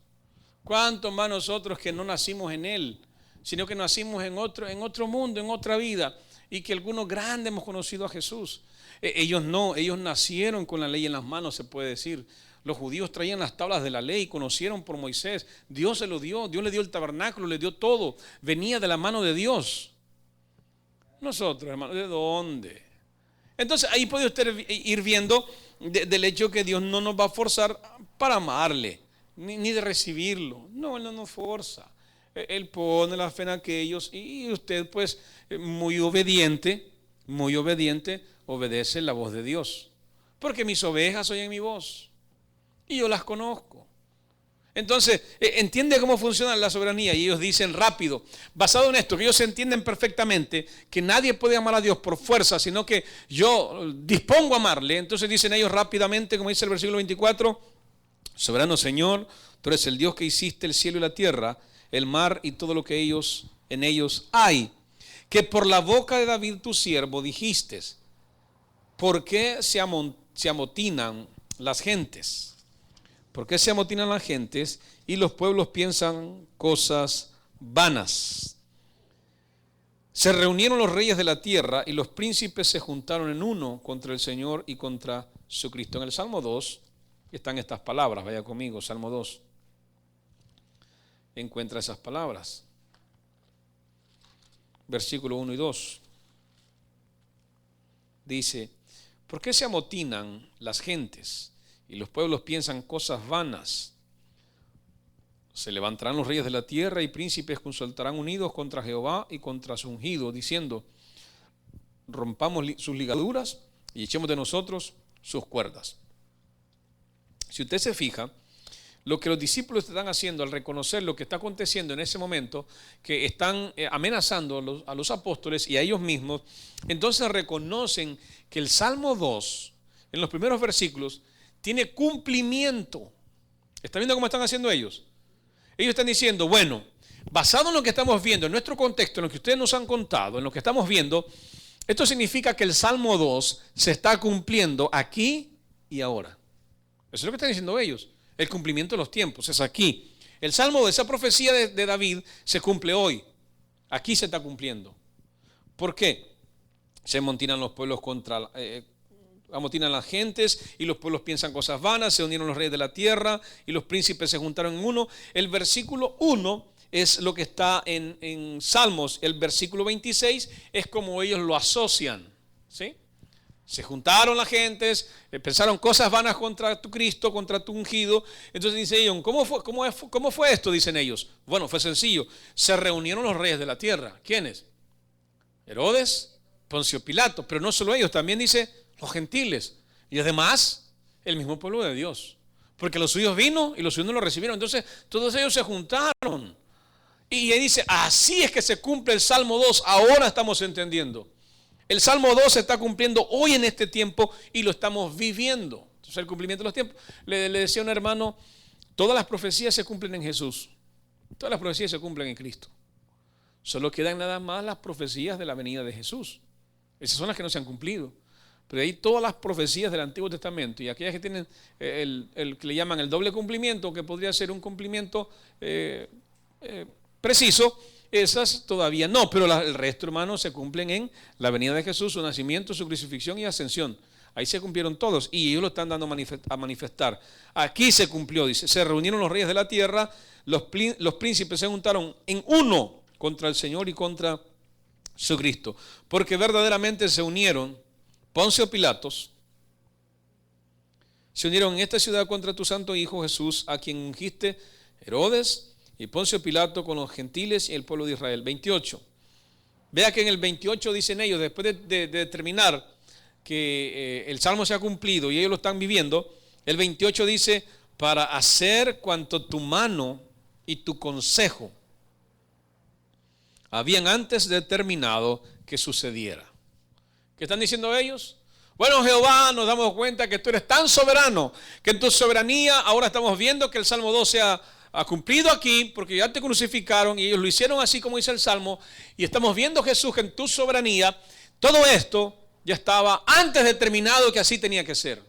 Speaker 1: ¿Cuánto más nosotros que no nacimos en Él, sino que nacimos en otro mundo, en otra vida, y que algunos grandes hemos conocido a Jesús? Ellos no, ellos nacieron con la ley en las manos, se puede decir. Los judíos traían las tablas de la ley, conocieron por Moisés. Dios se lo dio, Dios le dio el tabernáculo, le dio todo. Venía de la mano de Dios. Nosotros, hermano, ¿de dónde? Entonces ahí puede usted ir viendo del hecho que Dios no nos va a forzar para amarle, ni de recibirlo. No, Él no nos forza. Él pone la fe en aquellos y usted pues muy obediente, obedece la voz de Dios. Porque mis ovejas oyen mi voz y yo las conozco. Entonces, entiende cómo funciona la soberanía y ellos dicen rápido, basado en esto, que ellos entienden perfectamente que nadie puede amar a Dios por fuerza, sino que yo dispongo a amarle. Entonces dicen ellos rápidamente, como dice el versículo 24, soberano Señor, tú eres el Dios que hiciste el cielo y la tierra, el mar y todo lo que en ellos hay, que por la boca de David tu siervo dijiste, ¿por qué se amotinan las gentes? ¿Por qué se amotinan las gentes y los pueblos piensan cosas vanas? Se reunieron los reyes de la tierra y los príncipes se juntaron en uno contra el Señor y contra su Cristo. En el Salmo 2 están estas palabras, vaya conmigo, Salmo 2. Encuentra esas palabras. Versículo 1 y 2. Dice, ¿por qué se amotinan las gentes y los pueblos piensan cosas vanas? Se levantarán los reyes de la tierra y príncipes consultarán unidos contra Jehová y contra su ungido, diciendo, rompamos sus ligaduras y echemos de nosotros sus cuerdas. Si usted se fija, lo que los discípulos están haciendo al reconocer lo que está aconteciendo en ese momento, que están amenazando a los apóstoles y a ellos mismos, entonces reconocen que el Salmo 2, en los primeros versículos, tiene cumplimiento. ¿Está viendo cómo están haciendo ellos? Ellos están diciendo, bueno, basado en lo que estamos viendo, en nuestro contexto, en lo que ustedes nos han contado, en lo que estamos viendo, esto significa que el Salmo 2 se está cumpliendo aquí y ahora. Eso es lo que están diciendo ellos. El cumplimiento de los tiempos es aquí. El Salmo de esa profecía de David se cumple hoy. Aquí se está cumpliendo. ¿Por qué? Se amotinan los pueblos amotinan las gentes y los pueblos piensan cosas vanas, se unieron los reyes de la tierra y los príncipes se juntaron en uno. El versículo 1 es lo que está en Salmos. El versículo 26 es como ellos lo asocian, ¿sí? Se juntaron las gentes, pensaron cosas vanas contra tu Cristo, contra tu ungido. Entonces dice ellos, ¿cómo fue esto? Dicen ellos. Bueno, fue sencillo. Se reunieron los reyes de la tierra. ¿Quiénes? Herodes, Poncio Pilato. Pero no solo ellos, también dice los gentiles. Y además, el mismo pueblo de Dios. Porque los suyos vino y los suyos no lo recibieron. Entonces, todos ellos se juntaron. Y ahí dice, así es que se cumple el Salmo 2. Ahora estamos entendiendo. El Salmo 2 se está cumpliendo hoy en este tiempo y lo estamos viviendo. Entonces el cumplimiento de los tiempos. Le decía a un hermano, todas las profecías se cumplen en Jesús. Todas las profecías se cumplen en Cristo. Solo quedan nada más las profecías de la venida de Jesús. Esas son las que no se han cumplido. Pero ahí todas las profecías del Antiguo Testamento y aquellas que tienen el que le llaman el doble cumplimiento, que podría ser un cumplimiento preciso, esas todavía no, pero el resto, hermanos, se cumplen en la venida de Jesús, su nacimiento, su crucifixión y ascensión. Ahí se cumplieron todos y ellos lo están dando a manifestar. Aquí se cumplió, dice, se reunieron los reyes de la tierra, los príncipes se juntaron en uno contra el Señor y contra su Cristo, porque verdaderamente se unieron Poncio Pilatos, se unieron en esta ciudad contra tu santo Hijo Jesús, a quien ungiste Herodes y Poncio Pilato con los gentiles y el pueblo de Israel. 28. Vea que en el 28 dicen ellos, después de determinar que el Salmo se ha cumplido y ellos lo están viviendo, el 28 dice, para hacer cuanto tu mano y tu consejo habían antes determinado que sucediera. ¿Qué están diciendo ellos? Bueno, Jehová, nos damos cuenta que tú eres tan soberano, que en tu soberanía ahora estamos viendo que el Salmo 2 se ha cumplido aquí, porque ya te crucificaron y ellos lo hicieron así como dice el Salmo, y estamos viendo, Jesús, que en tu soberanía todo esto ya estaba antes determinado que así tenía que ser.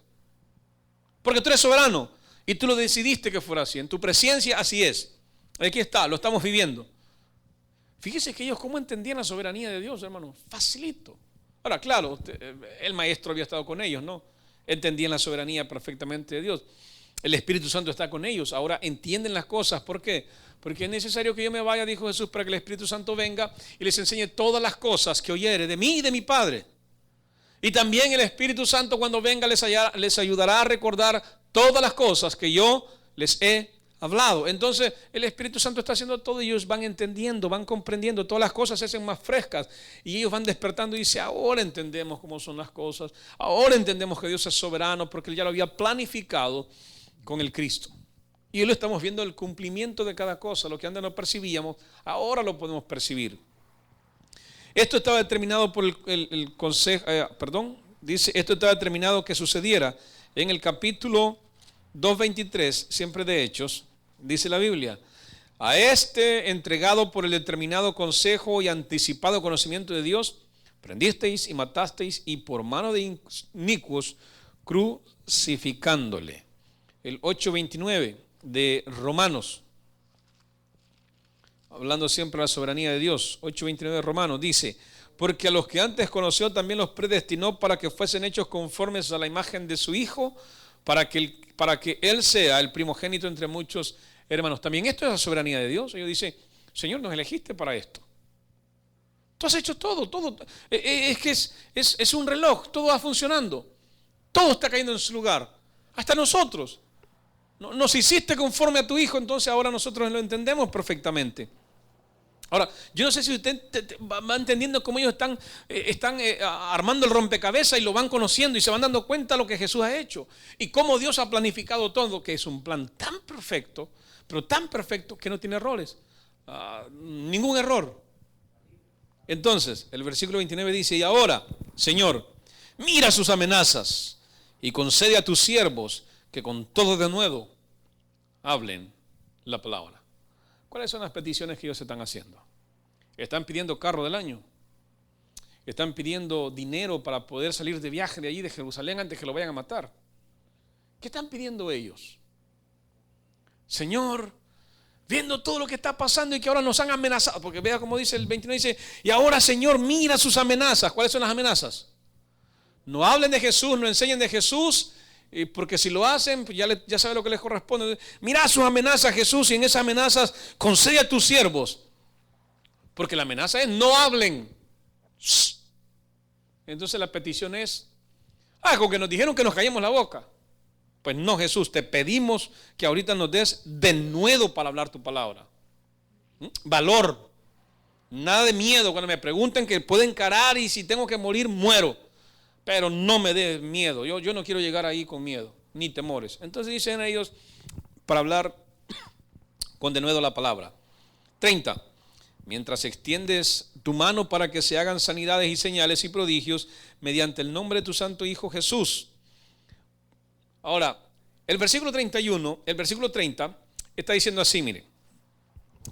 Speaker 1: Porque tú eres soberano y tú lo decidiste que fuera así. En tu presencia así es. Aquí está, lo estamos viviendo. Fíjese que ellos cómo entendían la soberanía de Dios, hermano. Facilito. Ahora, claro, el maestro había estado con ellos, ¿no? Entendían la soberanía perfectamente de Dios. El Espíritu Santo está con ellos. Ahora entienden las cosas. ¿Por qué? Porque es necesario que yo me vaya, dijo Jesús, para que el Espíritu Santo venga y les enseñe todas las cosas que oyere de mí y de mi Padre. Y también el Espíritu Santo cuando venga les ayudará a recordar todas las cosas que yo les he hablado. Entonces el Espíritu Santo está haciendo todo y ellos van entendiendo, van comprendiendo, todas las cosas se hacen más frescas y ellos van despertando y dice, ahora entendemos cómo son las cosas, ahora entendemos que Dios es soberano porque Él ya lo había planificado con el Cristo. Y hoy lo estamos viendo el cumplimiento de cada cosa, lo que antes no percibíamos, ahora lo podemos percibir. Esto estaba determinado por el consejo, dice, esto estaba determinado que sucediera en el capítulo 2:23, siempre de Hechos, dice la Biblia, a este entregado por el determinado consejo y anticipado conocimiento de Dios, prendisteis y matasteis y por mano de inicuos crucificándole. El 8:29 de Romanos, hablando siempre de la soberanía de Dios, 8:29 de Romanos, dice, porque a los que antes conoció también los predestinó para que fuesen hechos conformes a la imagen de su Hijo, para que Él sea el primogénito entre muchos hermanos. También esto es la soberanía de Dios. Ellos dicen, Señor, nos elegiste para esto. Tú has hecho todo. Es que es un reloj, todo va funcionando. Todo está cayendo en su lugar. Hasta nosotros. Nos hiciste conforme a tu Hijo, entonces ahora nosotros lo entendemos perfectamente. Ahora, yo no sé si usted va entendiendo cómo ellos están armando el rompecabezas y lo van conociendo y se van dando cuenta de lo que Jesús ha hecho y cómo Dios ha planificado todo, que es un plan tan perfecto, pero tan perfecto que no tiene errores, ningún error. Entonces, el versículo 29 dice, y ahora, Señor, mira sus amenazas y concede a tus siervos que con todo denuedo hablen la palabra. ¿Cuáles son las peticiones que ellos están haciendo? Están pidiendo carro del año. Están pidiendo dinero para poder salir de viaje de allí, de Jerusalén, antes que lo vayan a matar. ¿Qué están pidiendo ellos? Señor, viendo todo lo que está pasando y que ahora nos han amenazado, porque vea como dice el 29, dice, y ahora Señor, mira sus amenazas. ¿Cuáles son las amenazas? No hablen de Jesús, no enseñen de Jesús, porque si lo hacen, pues ya sabe lo que les corresponde. Mira sus amenazas, Jesús, y en esas amenazas concede a tus siervos. Porque la amenaza es no hablen. Entonces la petición es, con que nos dijeron que nos callemos la boca. Pues no, Jesús, te pedimos que ahorita nos des denuedo para hablar tu palabra. Valor. Nada de miedo. Cuando me pregunten que puedo encarar y si tengo que morir, muero. Pero no me dé miedo. Yo no quiero llegar ahí con miedo, ni temores. Entonces dicen ellos, para hablar con denuedo la palabra. 30. Mientras extiendes tu mano para que se hagan sanidades y señales y prodigios mediante el nombre de tu santo Hijo Jesús. Ahora, el versículo 30 está diciendo así, mire.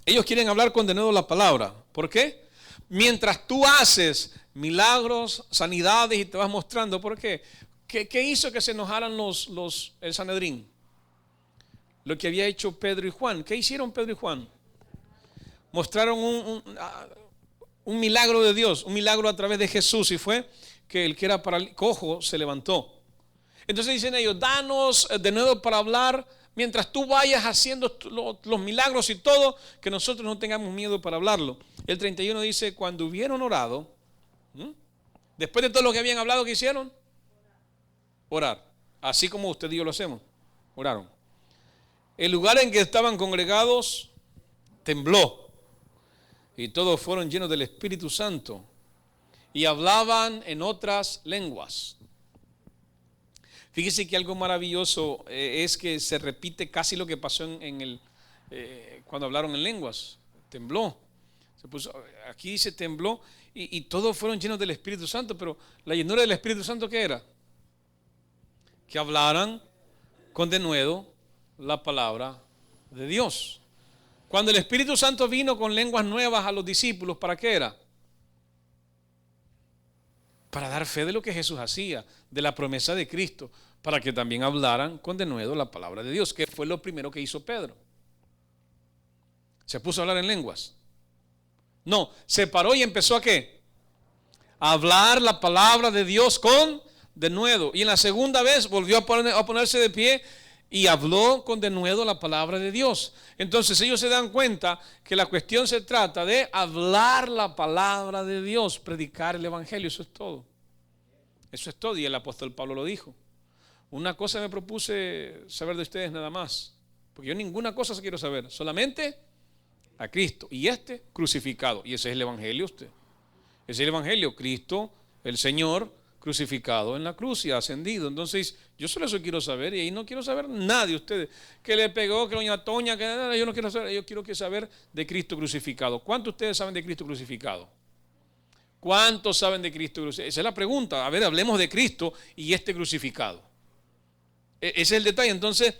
Speaker 1: Ellos quieren hablar con denuedo la palabra. ¿Por qué? Mientras tú haces milagros, sanidades y te vas mostrando. ¿Por qué? ¿Qué hizo que se enojaran el Sanedrín? Lo que había hecho Pedro y Juan. ¿Qué hicieron Pedro y Juan? Mostraron un milagro de Dios, un milagro a través de Jesús, y fue que el que era cojo se levantó. Entonces dicen ellos, danos de nuevo para hablar, mientras tú vayas haciendo los milagros y todo, que nosotros no tengamos miedo para hablarlo. El 31 dice, cuando hubieron orado, después de todo lo que habían hablado, ¿qué hicieron? Orar. Así como usted y yo lo hacemos. Oraron. El lugar en que estaban congregados tembló. Y todos fueron llenos del Espíritu Santo. Y hablaban en otras lenguas. Fíjese que algo maravilloso es que se repite casi lo que pasó cuando hablaron en lenguas. Tembló. Aquí dice tembló y todos fueron llenos del Espíritu Santo, pero la llenura del Espíritu Santo, ¿qué era? Que hablaran con denuedo la palabra de Dios. Cuando el Espíritu Santo vino con lenguas nuevas a los discípulos, ¿para qué era? Para dar fe de lo que Jesús hacía, de la promesa de Cristo, para que también hablaran con denuedo la palabra de Dios, que fue lo primero que hizo Pedro. ¿Se puso a hablar en lenguas? No, se paró y empezó ¿a qué? A hablar la palabra de Dios con denuedo. Y en la segunda vez volvió a ponerse de pie y habló con denuedo la palabra de Dios. Entonces ellos se dan cuenta que la cuestión se trata de hablar la palabra de Dios, predicar el evangelio, eso es todo. Eso es todo, y el apóstol Pablo lo dijo. Una cosa me propuse saber de ustedes nada más, porque yo ninguna cosa quiero saber, solamente a Cristo y crucificado. Y ese es el evangelio usted. Ese es el evangelio, Cristo, el Señor, crucificado en la cruz y ascendido. Entonces, yo solo eso quiero saber, y ahí no quiero saber nada de ustedes. Que le pegó, que doña Toña, que nada, yo no quiero saber, yo quiero saber de Cristo crucificado. ¿Cuántos de ustedes saben de Cristo crucificado? ¿Cuántos saben de Cristo crucificado? Esa es la pregunta. A ver, hablemos de Cristo y crucificado. Ese es el detalle. Entonces,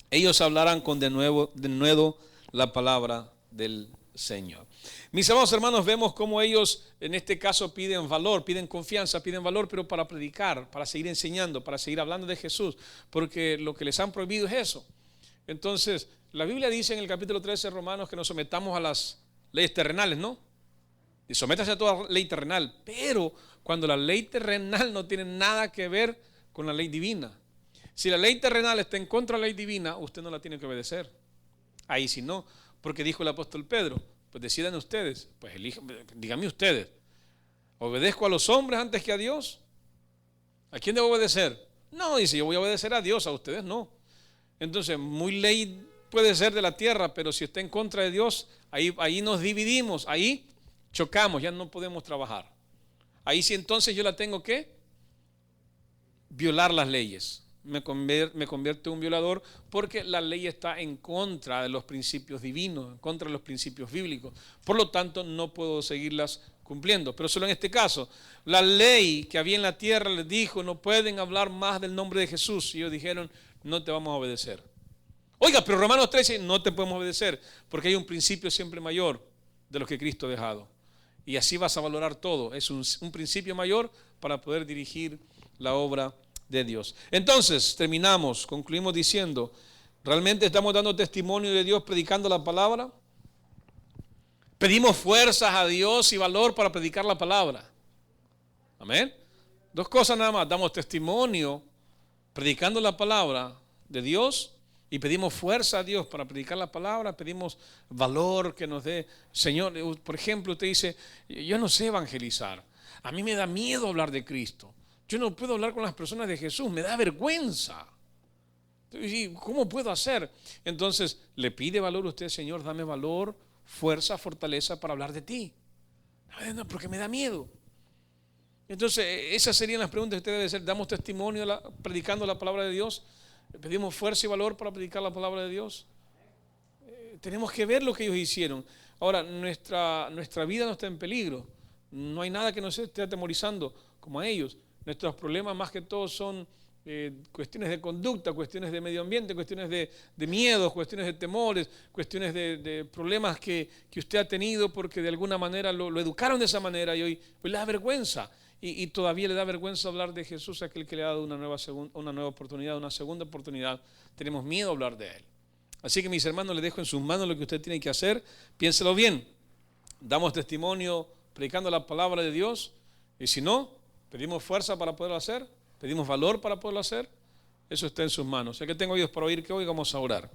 Speaker 1: ellos hablarán con de nuevo la palabra del Señor. Mis amados hermanos, vemos cómo ellos en este caso piden valor, piden confianza, piden valor, pero para predicar, para seguir enseñando, para seguir hablando de Jesús, porque lo que les han prohibido es eso. Entonces, la Biblia dice en el capítulo 13 de Romanos que nos sometamos a las leyes terrenales, ¿no? Y sométase a toda ley terrenal, pero cuando la ley terrenal no tiene nada que ver con la ley divina. Si la ley terrenal está en contra de la ley divina, usted no la tiene que obedecer. Ahí sí no, porque dijo el apóstol Pedro, pues decidan ustedes, pues díganme ustedes, ¿obedezco a los hombres antes que a Dios? ¿A quién debo obedecer? No, dice, yo voy a obedecer a Dios, a ustedes no. Entonces, muy ley puede ser de la tierra, pero si está en contra de Dios, ahí nos dividimos, ahí chocamos, ya no podemos trabajar. Ahí sí entonces yo la tengo que violar las leyes. Me convierto en un violador porque la ley está en contra de los principios divinos, en contra de los principios bíblicos. Por lo tanto, no puedo seguirlas cumpliendo. Pero solo en este caso, la ley que había en la tierra les dijo, no pueden hablar más del nombre de Jesús. Y ellos dijeron, no te vamos a obedecer. Oiga, pero Romanos 13, no te podemos obedecer porque hay un principio siempre mayor de lo que Cristo ha dejado. Y así vas a valorar todo. Es un principio mayor para poder dirigir la obra de Dios. Entonces, concluimos diciendo, ¿realmente estamos dando testimonio de Dios predicando la palabra? ¿Pedimos fuerzas a Dios y valor para predicar la palabra? Amén. Dos cosas nada más, damos testimonio predicando la palabra de Dios y pedimos fuerza a Dios para predicar la palabra, pedimos valor que nos dé. Señor, por ejemplo, usted dice, yo no sé evangelizar, a mí me da miedo hablar de Cristo. Yo no puedo hablar con las personas de Jesús, me da vergüenza. ¿Cómo puedo hacer? Entonces, le pide valor a usted, Señor, dame valor, fuerza, fortaleza para hablar de ti. No, porque me da miedo. Entonces, esas serían las preguntas que usted debe hacer. ¿Damos testimonio predicando la palabra de Dios? ¿Pedimos fuerza y valor para predicar la palabra de Dios? Tenemos que ver lo que ellos hicieron. Ahora, nuestra vida no está en peligro. No hay nada que nos esté atemorizando como a ellos. Nuestros problemas más que todo son cuestiones de conducta, cuestiones de medio ambiente, cuestiones de miedos, cuestiones de temores, cuestiones de problemas que usted ha tenido porque de alguna manera lo educaron de esa manera y hoy le da vergüenza. Y todavía le da vergüenza hablar de Jesús, aquel que le ha dado una nueva oportunidad, una segunda oportunidad. Tenemos miedo a hablar de Él. Así que mis hermanos, les dejo en sus manos lo que usted tiene que hacer. Piénselo bien. Damos testimonio predicando la palabra de Dios y si no, pedimos fuerza para poderlo hacer, pedimos valor para poderlo hacer. Eso está en sus manos. Ya que tengo oídos para oír, que hoy vamos a orar.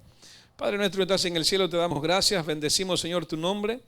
Speaker 1: Padre nuestro que estás en el cielo, te damos gracias. Bendecimos, Señor, tu nombre.